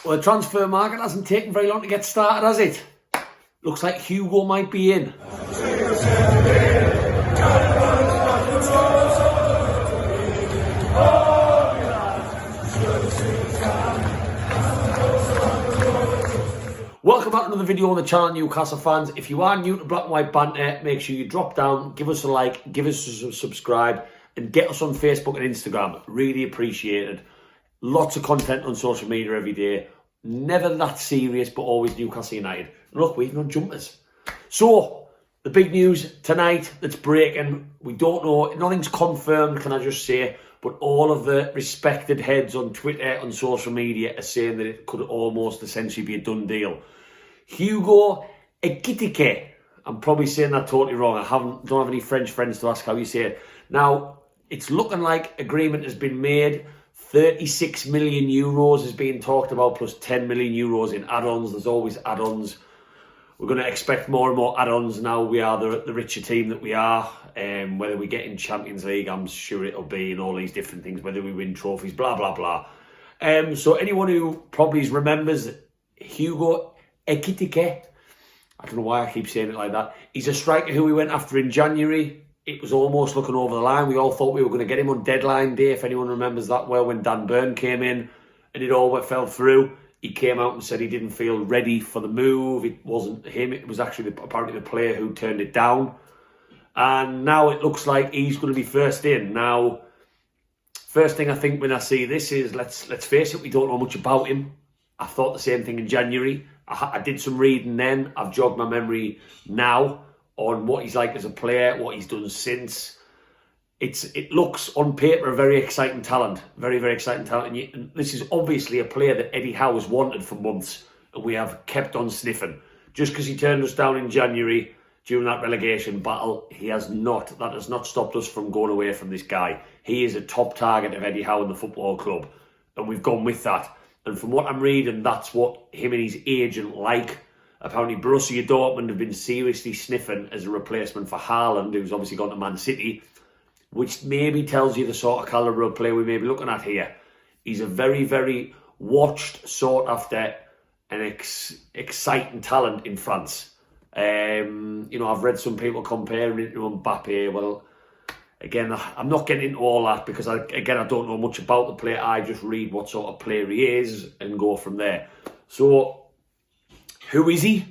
Well, the transfer market hasn't taken very long to get started, has it? Looks like Hugo might be in. Welcome back to another video on the channel, Newcastle fans. If you are new to Black and White Banter, make sure you drop down, give us a like, give us a subscribe, and get us on Facebook and Instagram. Really appreciated. Lots of content on social media every day. Never that serious, but always Newcastle United. Look, we've got jumpers. So, the big news tonight that's breaking, we don't know, nothing's confirmed, can I just say, but all of the respected heads on Twitter, on social media, are saying that it could almost essentially be a done deal. Hugo Ekitike, I'm probably saying that totally wrong. Don't have any French friends to ask how you say it. Now, it's looking like agreement has been made. 36 million euros is being talked about, plus 10 million euros in add-ons. There's always add-ons. We're going to expect more and more add-ons now. We are the richer team that we are. Whether we get in Champions League, I'm sure it'll be, and all these different things. Whether we win trophies, blah, blah, blah. So anyone who probably remembers Hugo Ekitike, I don't know why I keep saying it like that. He's a striker who we went after in January. It was almost looking over the line. We all thought we were going to get him on deadline day, if anyone remembers that well, when Dan Burn came in and it all fell through. He came out and said he didn't feel ready for the move. It wasn't him. It was actually apparently the player who turned it down. And now it looks like he's going to be first in. Now, first thing I think when I see this is, let's face it, we don't know much about him. I thought the same thing in January. I did some reading then. I've jogged my memory now on what he's like as a player, what he's done since. It looks on paper a very exciting talent, very, very exciting talent. And this is obviously a player that Eddie Howe has wanted for months, and we have kept on sniffing. Just because he turned us down in January during that relegation battle, that has not stopped us from going away from this guy. He is a top target of Eddie Howe in the football club, and we've gone with that. And from what I'm reading, that's what him and his agent like. Apparently, Borussia Dortmund have been seriously sniffing as a replacement for Haaland, who's obviously gone to Man City, which maybe tells you the sort of calibre of player we may be looking at here. He's a very, very watched, sought after, and exciting talent in France. I've read some people comparing it to Mbappe. Well, again, I'm not getting into all that because, I don't know much about the player. I just read what sort of player he is and go from there. So, who is he?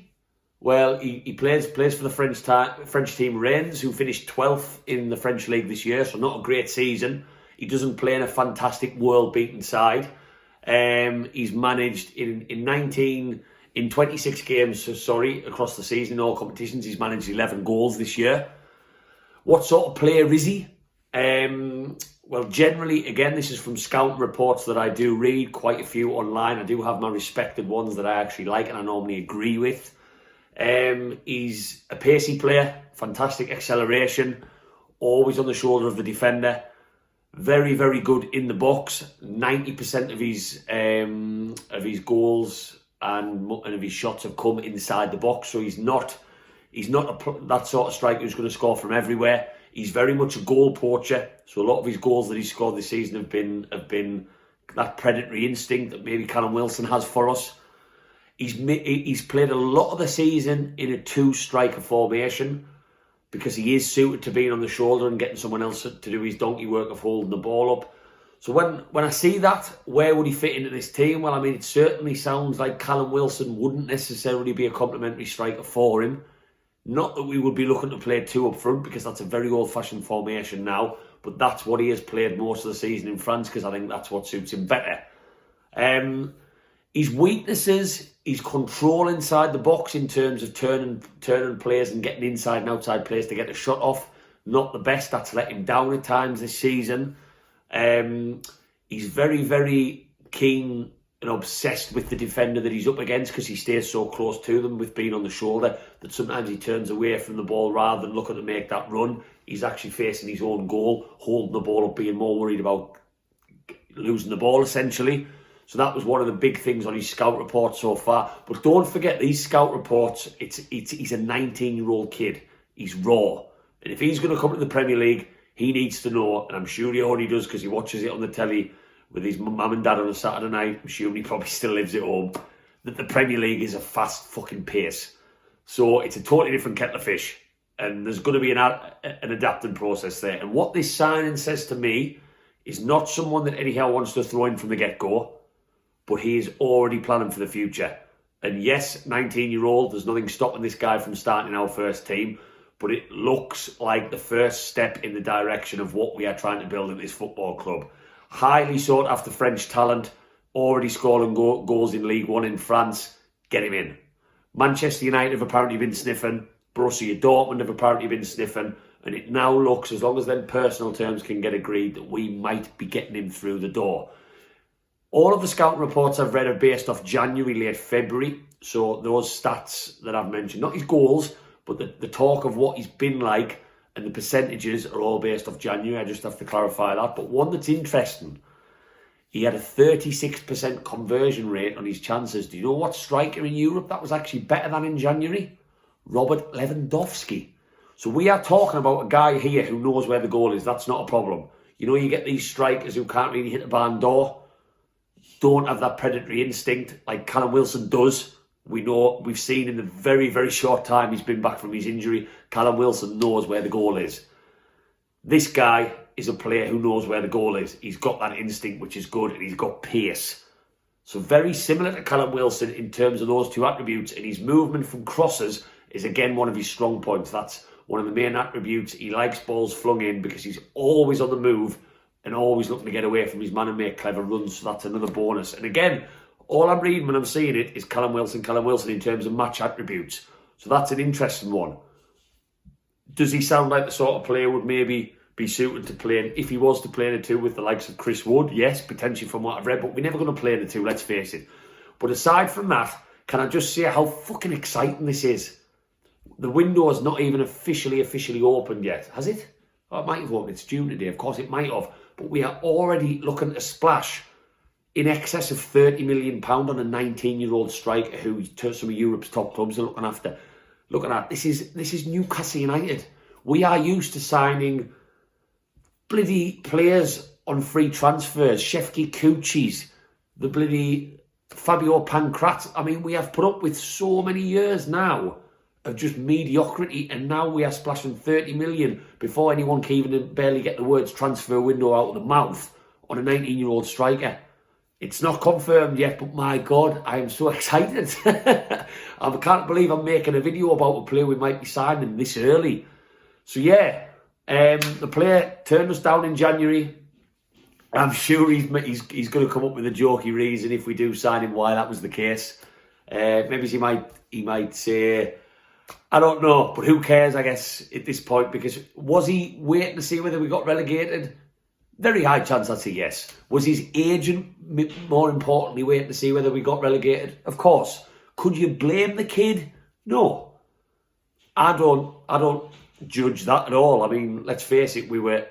Well, he plays for the French team Rennes, who finished 12th in the French league this year, so not a great season. He doesn't play in a fantastic world-beaten side. He's managed in 26 games, across the season in all competitions. He's managed 11 goals this year. What sort of player is he? Well, generally, again, this is from scouting reports that I do read, quite a few online. I do have my respected ones that I actually like and I normally agree with. He's a pacey player, fantastic acceleration, always on the shoulder of the defender. Very, very good in the box. 90% of his goals and of his shots have come inside the box. So he's not that sort of striker who's going to score from everywhere. He's very much a goal poacher. So a lot of his goals that he's scored this season have been that predatory instinct that maybe Callum Wilson has for us. He's played a lot of the season in a two-striker formation because he is suited to being on the shoulder and getting someone else to do his donkey work of holding the ball up. So when I see that, where would he fit into this team? Well, I mean, it certainly sounds like Callum Wilson wouldn't necessarily be a complementary striker for him. Not that we would be looking to play two up front because that's a very old-fashioned formation now, but that's what he has played most of the season in France because I think that's what suits him better. His weaknesses, his control inside the box in terms of turning players and getting inside and outside players to get a shot off. Not the best. That's let him down at times this season. He's very, very keen and obsessed with the defender that he's up against because he stays so close to them with being on the shoulder that sometimes he turns away from the ball rather than looking to make that run. He's actually facing his own goal, holding the ball up, being more worried about losing the ball essentially. So that was one of the big things on his scout report so far. But don't forget these scout reports, he's a 19-year-old kid. He's raw. And if he's going to come to the Premier League, he needs to know, and I'm sure he only does because he watches it on the telly with his mum and dad on a Saturday night, I'm assuming he probably still lives at home, that the Premier League is a fast fucking pace. So it's a totally different kettle of fish. And there's going to be an adapting process there. And what this signing says to me is not someone that Eddie Howe wants to throw in from the get-go, but he is already planning for the future. And yes, 19-year-old, there's nothing stopping this guy from starting our first team, but it looks like the first step in the direction of what we are trying to build in this football club. Highly sought after French talent, already scoring goals in League One in France. Get him in. Manchester United have apparently been sniffing. Borussia Dortmund have apparently been sniffing. And it now looks, as long as then personal terms can get agreed, that we might be getting him through the door. All of the scouting reports I've read are based off January, late February. So those stats that I've mentioned, not his goals, but the talk of what he's been like and the percentages are all based off January. I just have to clarify that. But one that's interesting, he had a 36% conversion rate on his chances. Do you know what striker in Europe that was actually better than in January? Robert Lewandowski. So we are talking about a guy here who knows where the goal is. That's not a problem. You know, you get these strikers who can't really hit the barn door, don't have that predatory instinct like Callum Wilson does. We know, we've seen in the very, very short time he's been back from his injury, Callum Wilson knows where the goal is. This guy is a player who knows where the goal is. He's got that instinct, which is good, and he's got pace. So very similar to Callum Wilson in terms of those two attributes, and his movement from crosses is again one of his strong points. That's one of the main attributes. He likes balls flung in because he's always on the move and always looking to get away from his man and make clever runs. So that's another bonus. And again, all I'm reading when I'm seeing it is Callum Wilson in terms of match attributes. So that's an interesting one. Does he sound like the sort of player would maybe be suited to playing, if he was to play in the two with the likes of Chris Wood? Yes, potentially from what I've read, but we're never going to play in the two, let's face it. But aside from that, can I just say how fucking exciting this is? The window is not even officially opened yet, has it? Oh, it might have opened. It's June today. Of course, it might have. But we are already looking to splash in excess of £30 million on a 19-year-old striker who some of Europe's top clubs are looking after. Looking at this is Newcastle United. We are used to signing bloody players on free transfers, Shefki Kuchis, the bloody Fabio Pancrat. I mean, we have put up with so many years now of just mediocrity, and now we are splashing 30 million before anyone can even barely get the words transfer window out of the mouth on a 19-year-old striker. It's not confirmed yet, but my God, I am so excited. I can't believe I'm making a video about a player we might be signing this early. So yeah, the player turned us down in January. I'm sure he's going to come up with a jokey reason if we do sign him why that was the case. Maybe he might say, I don't know, but who cares, I guess, at this point, because was he waiting to see whether we got relegated? Very high chance I'd say yes. Was his agent, more importantly, waiting to see whether we got relegated? Of course. Could you blame the kid? No. I don't judge that at all. I mean, let's face it, we were,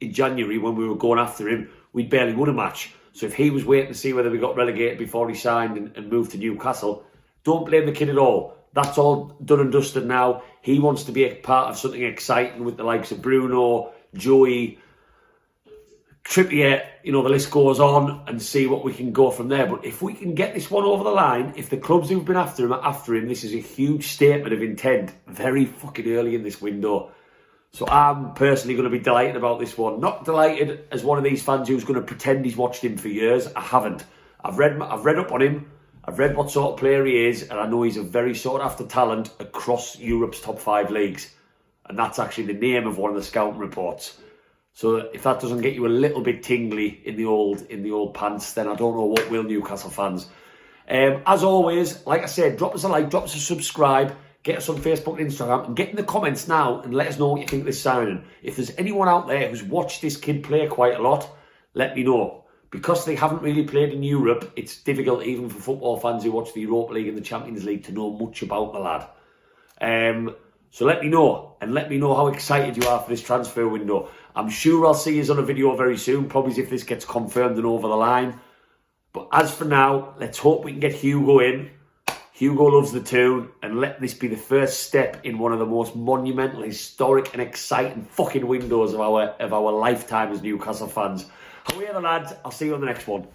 in January, when we were going after him, we'd barely won a match. So if he was waiting to see whether we got relegated before he signed and moved to Newcastle, don't blame the kid at all. That's all done and dusted now. He wants to be a part of something exciting with the likes of Bruno, Joey, Trippier, you know, the list goes on, and see what we can go from there. But if we can get this one over the line, if the clubs who've been after him are after him, this is a huge statement of intent very fucking early in this window. So I'm personally going to be delighted about this one. Not delighted as one of these fans who's going to pretend he's watched him for years. I haven't. I've read up on him. I've read what sort of player he is, and I know he's a very sought after talent across Europe's top 5 leagues. And that's actually the name of one of the scouting reports. So if that doesn't get you a little bit tingly in the old pants, then I don't know what will, Newcastle fans. As always, like I said, drop us a like, drop us a subscribe, get us on Facebook and Instagram, and get in the comments now and let us know what you think of this signing. If there's anyone out there who's watched this kid play quite a lot, let me know. Because they haven't really played in Europe, it's difficult even for football fans who watch the Europa League and the Champions League to know much about the lad. So let me know, and let me know how excited you are for this transfer window. I'm sure I'll see you on a video very soon, probably if this gets confirmed and over the line. But as for now, let's hope we can get Hugo in. Hugo loves the tune, and let this be the first step in one of the most monumental, historic and exciting fucking windows of our lifetime as Newcastle fans. Away the lads. I'll see you on the next one.